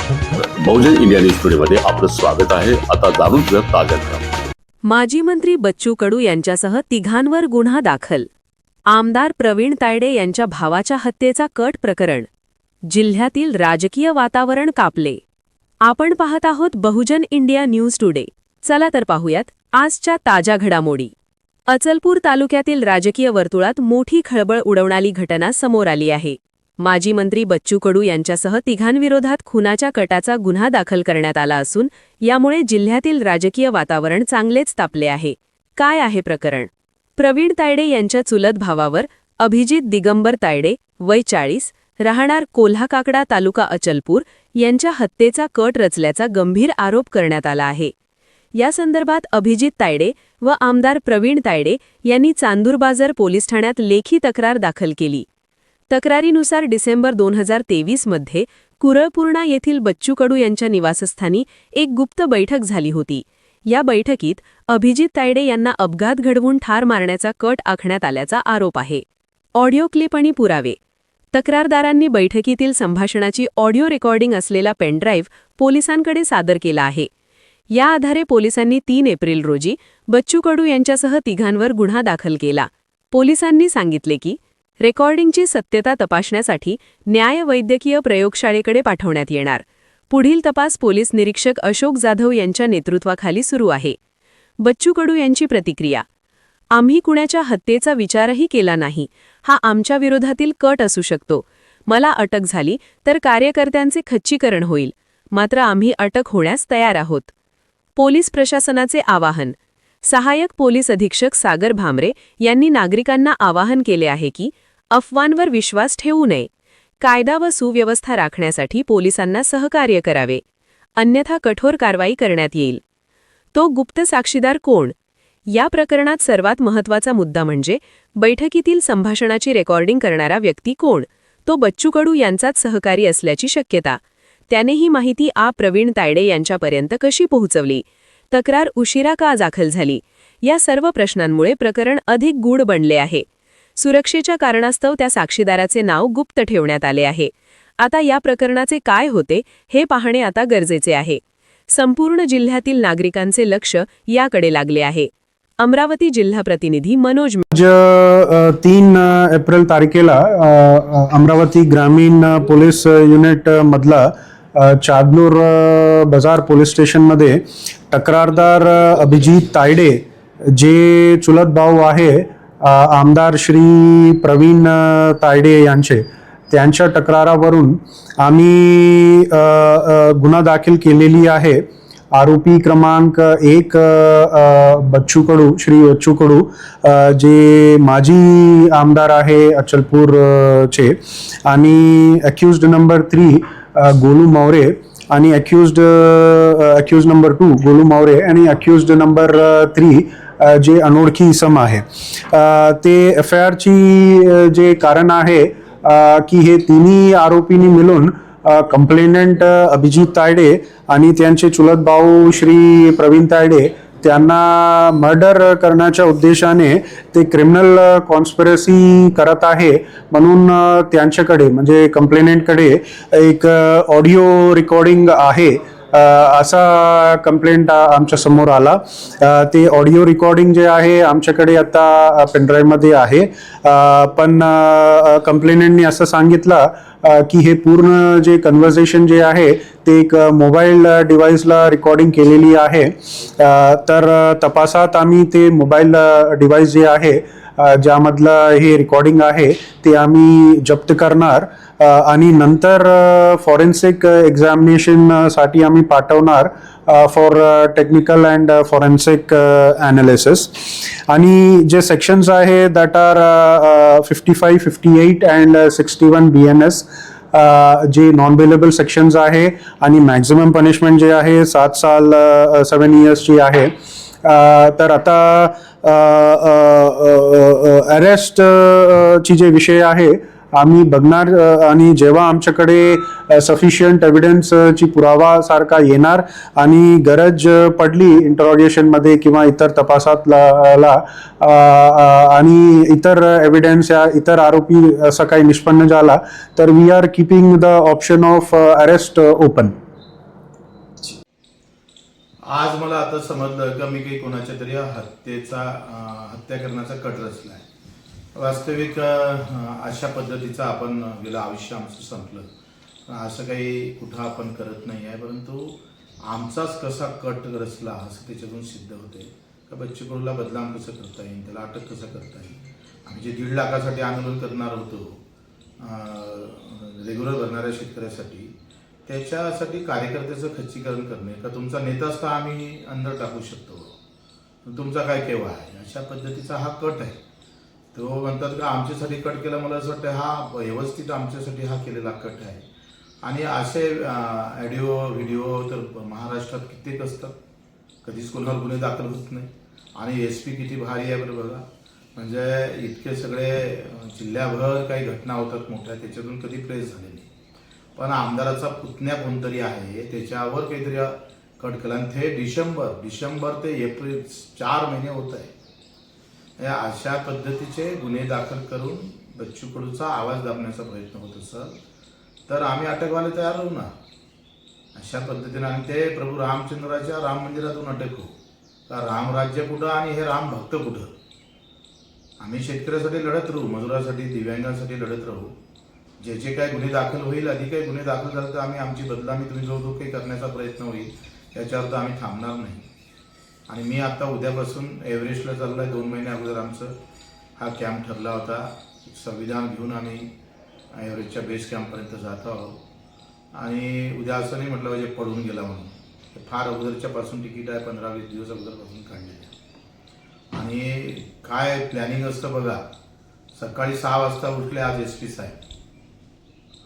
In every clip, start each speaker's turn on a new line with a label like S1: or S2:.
S1: बहुजन India news today मध्ये आपलं स्वागत आहे। आता जाणून घेऊया ताज्या घडामोडी।
S2: माजी मंत्री बच्चू कडू यांच्यासह तिघांवर गुन्हा दाखल। आमदार प्रवीण तायडे यांच्या भावाच्या हत्येचा कट प्रकरण। जिल्ह्यातील राजकीय वातावरण कापले। आपण पाहत आहोत बहुजन इंडिया न्यूज टुडे। चला तर पाहूयात आजच्या ताज्या घडामोडी। अचलपूर तालुक्यातील राजकीय वर्तुळात मोठी खळबळ उडवणारी घटना समोर आली आहे। माजी मंत्री बच्चू कडू यांच्यासह तिघांविरोधात खुनाच्या कटाचा गुन्हा दाखल करण्यात आला असून यामुळे जिल्ह्यातील राजकीय वातावरण चांगलेच तापले आहे। काय आहे प्रकरण? प्रवीण तायडे यांच्या चुलत भावावर अभिजित दिगंबर तायडे वय 40 राहणार कोल्हाकाकडा तालुका अचलपूर यांच्या हत्येचा कट रचल्याचा गंभीर आरोप करण्यात आला आहे। या संदर्भात अभिजित तायडे व आमदार प्रवीण तायडे यांनी चांदूरबाजार पोलीस ठाण्यात लेखी तक्रार दाखल केली। तक्रारीनुसार डिसेंबर 2023 मध्ये कुरळपूर्णा येथील बच्चू कडू यांच्या निवासस्थानी एक गुप्त बैठक झाली होती। या बैठकीत अभिजित तायडे यांना अपघात घडवून ठार मारण्याचा कट आखण्यात आल्याचा आरोप आहे। ऑडिओ क्लिप आणि पुरावे। तक्रारदारांनी बैठकीतील संभाषणाची ऑडिओ रेकॉर्डिंग असलेला पेनड्राईव्ह पोलिसांकडे सादर केला आहे। या आधारे पोलिसांनी 3 एप्रिल रोजी बच्चू कडू यांच्यासह तिघांवर गुन्हा दाखल केला। पोलिसांनी सांगितले की रेकॉर्डिंगची सत्यता तपासण्यासाठी न्याय वैद्यकीय प्रयोगशाळेकडे पाठवण्यात येणार। पुढील तपास पोलीस निरीक्षक अशोक जाधव यांच्या नेतृत्वाखाली सुरू आहे। बच्चू कडू यांची प्रतिक्रिया। आम्ही कुणाच्या हत्येचा विचारही केला नाही। हा आमच्या विरोधातील कट असू शकतो। मला अटक झाली तर कार्यकर्त्यांचे खच्चीकरण होईल, मात्र आम्ही अटक होण्यास तयार आहोत। पोलीस प्रशासनाचे आवाहन। सहाय्यक पोलीस अधीक्षक सागर भामरे यांनी नागरिकांना आवाहन केले आहे की अफवांवर विश्वास ठेवू नये। कायदा व सुव्यवस्था राखण्यासाठी पोलिसांना सहकार्य करावे, अन्यथा कठोर कारवाई करण्यात येईल। तो गुप्त साक्षीदार कोण? या प्रकरणात सर्वात महत्त्वाचा मुद्दा म्हणजे बैठकीतील संभाषणाची रेकॉर्डिंग करणारा व्यक्ती कोण? तो बच्चू कडू यांचाच सहकारी असल्याची शक्यता। त्याने ही माहिती प्रवीण तायडे यांच्यापर्यंत कशी पोहोचवली? तक्रार उशिरा का दाखल झाली? या सर्व प्रश्नांमुळे प्रकरण अधिक गूढ बनले आहे। सुरक्षेच्या कारणास्तव त्या साक्षीदाराचे नाव गुप्त ठेवण्यात आले आहे। आता या प्रकरणाचे काय होते हे पाहणे आता गरजेचे आहे। संपूर्ण जिल्ह्यातील नागरिकांचे लक्ष याकडे लागले आहे। अमरावती जिल्हा प्रतिनिधी मनोज।
S3: 3 एप्रिल तारखेला अमरावती ग्रामीण पोलीस युनिट मधला चादनूर बाजार पोलीस स्टेशनमध्ये तक्रारदार अभिजित तायडे जे चुलत भाऊ आहे आमदार श्री प्रवीण तायडे त्यांच्या तक्रारावरून आम्ही गुन्हा दाखल केलेली आहे। आरोपी क्रमांक 1 बच्चू कडू श्री बच्चू कडू जे माजी आमदार आहे अचलपूर चे, आणि अक्यूज्ड नंबर 3 गोलू मौरे आणि अक्यूज्ड नंबर 2 गोलू मौरे आणि अक्यूज्ड नंबर 3 जे अनोळखी इसम आहे। ते FIR ची जे कारण आहे की हे तिन्ही आरोपींनी मिळून कंप्लेनेंट अभिजित तायडे आणि त्यांचे चुलत भाऊ श्री प्रवीण तायडे त्यांना मर्डर करण्याच्या उद्देशाने ते क्रिमिनल कॉन्स्पिरसी करत आहे, म्हणून त्यांच्याकडे म्हणजे कंप्लेनेंटकडे एक ऑडिओ रेकॉर्डिंग आहे असा कंप्लेंट आमच्या समोर आला। ते ऑडिओ रेकॉर्डिंग जे आहे आमच्याकडे आता पेनड्राईव्ह मध्ये आहे, पण कंप्लेनेंटनी असं सांगितलं की हे पूर्ण जे कन्व्हर्सेशन जे आहे ते एक मोबाईल डिव्हाइसला रेकॉर्डिंग केलेली आहे। तर तपासात आम्ही ते मोबाईल डिव्हाइस जे आहे ज्यामधलं हे रेकॉर्डिंग आहे ते आम्ही जप्त करणार आणि नंतर फॉरेन्सिक एक्झामिनेशन साठी आम्ही पाठवणार for technical and forensic analysis. आणि जे सेक्शन्स आहे दॅट आर 55, 58 अँड 61 BNS जे नॉन बेलेबल सेक्शन्स आहे, आणि मॅक्झिमम पनिशमेंट जे आहे 7 साल 7 इयर्सची आहे। तर आता अरेस्ट ची जे विषय आहे आम्ही बघणार, आणि जेव्हा आमच्याकडे सफिशियंट एव्हिडन्स ची पुरावा सारखा येणार आणि गरज पडली इंटरोगेशन मध्ये किंवा इतर तपासात आणि इतर एव्हिडन्स या इतर आरोपी असं काही निष्पन्न झाला तर we are keeping the option of arrest open.
S4: आज मला आता समजलं का मी काही कोणाच्या तरी हत्या करण्याचा कट रचला आहे. वास्तविक अशा पद्धतीचं आपण गेलं आयुष्य आमचं संपलं. असं काही कुठं आपण करत नाही आहे, परंतु आमचाच कसा कट रचला असं त्याच्यातून सिद्ध होते का बच्चू कडूला बदनाम कसं करता येईल, त्याला अटक कसं करता येईल. आम्ही जे 1.5 लाखासाठी आंदोलन करणार होतो रेग्युलर भरणाऱ्या शेतकऱ्यासाठी, त्याच्यासाठी कार्यकर्त्याचं खच्चीकरण करणे का तुमचा नेताच तर आम्ही अंदर टाकू शकतो, तुमचा काय केव्हा आहे, अशा पद्धतीचा हा कट आहे. तो म्हणतात का आमच्यासाठी कट केला. मला असं वाटतं हा व्यवस्थित आमच्यासाठी हा केलेला कट आहे. आणि असे ऑडिओ व्हिडिओ तर महाराष्ट्रात कित्येक असतात, कधीच कोणावर गुन्हे दाखल होत नाही. आणि SP किती भारी आहे बरं बघा. म्हणजे इतके सगळे जिल्ह्याभर काही घटना होतात मोठ्या, त्याच्यातून कधी प्रेस झाले नाही. पण आमदाराचा पुतण्या कोणतरी आहे त्याच्यावर काहीतरी कट केला. आणि ते डिसेंबर ते एप्रिल 4 महिने होत आहे. अशा पद्धतीचे गुन्हे दाखल करून बच्चू कडूचा आवाज दाबण्याचा प्रयत्न होत असेल तर आम्ही अटक व्हायला तयार राहू ना. अशा पद्धतीने आणि ते प्रभू रामचंद्राच्या राम मंदिरातून अटक हो का. रामराज्य कुठं आणि हे राम भक्त कुठं. आम्ही शेतकऱ्यासाठी लढत राहू, मजुरासाठी, दिव्यांगांसाठी लढत राहू. जे जे काही गुन्हे दाखल होईल, अधिक काही गुन्हे दाखल झाले तर आम्ही आमची बदनामी तुम्ही जो काही करण्याचा प्रयत्न होईल त्याच्यावर तर आम्ही थांबणार नाही. आणि मी आता उद्यापासून एव्हरेस्टला चाललो आहे. 2 महिने अगोदर आमचं हा कॅम्प ठरला होता. संविधान घेऊन आम्ही एव्हरेस्टच्या बेस कॅम्पपर्यंत जात आहोत. आणि उद्या असं नाही म्हटलं पाहिजे पडून गेला म्हणून. हे फार अगोदरच्यापासून तिकीट आहे, 15-20 दिवस अगोदरपासून काढलेलं आहे. आणि काय प्लॅनिंग असतं बघा. सकाळी 6 वाजता उठले आज SP साहेब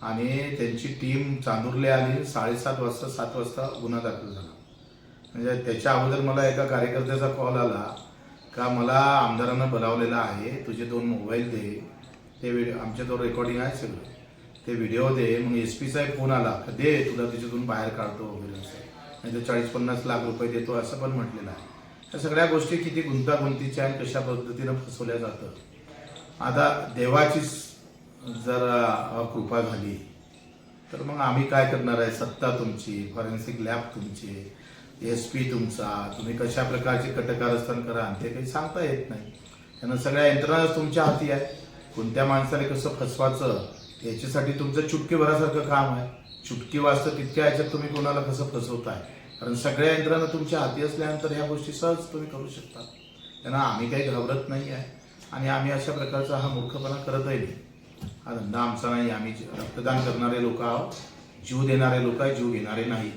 S4: आणि त्यांची टीम चांदुरले आली. 7:30 वाजता 7 वाजता गुन्हा दाखल झाला. म्हणजे त्याच्या अगोदर मला एका कार्यकर्त्याचा कॉल आला का मला आमदारांना बोलावलेलं आहे, तुझे 2 मोबाईल दे, ते व्हिडिओ आमच्याजवळ रेकॉर्डिंग आहे सगळं, ते व्हिडिओ दे. मग SP साहेब फोन आला का दे तुला त्याच्यातून बाहेर काढतो वगैरे असं, नाही तर 40-50 लाख रुपये देतो असं पण म्हटलेलं आहे. या सगळ्या गोष्टी किती गुंतागुंतीच्या आणि कशा पद्धतीनं फसवल्या जातं. आता देवाचीच जर कृपा झाली तर मग आम्ही काय करणार आहे. सत्ता तुमची, फॉरेन्सिक लॅब तुमची, SP तुमचा, तुम्ही कशा प्रकारचे कटकारस्थान करा ते काही सांगता येत नाही. त्यांना सगळ्या यंत्रणाच तुमच्या हाती आहे. कोणत्या माणसाने कसं फसवायचं याच्यासाठी तुमचं चुटकीभरासारखं काम आहे. चुटकी वाजतं तितक्या ह्याच्यात तुम्ही कोणाला कसं फसवताय, कारण सगळ्या यंत्रणा तुमच्या हाती असल्यानंतर ह्या गोष्टी सहज तुम्ही करू शकता. त्यांना आम्ही काही घाबरत नाही आहे आणि आम्ही अशा प्रकारचा हा मूर्खपणा करतही नाही. हा धंदा आमचा नाही. आम्ही रक्तदान करणारे लोक आहोत, जीव देणारे लोक आहे, जीव घेणारे नाही.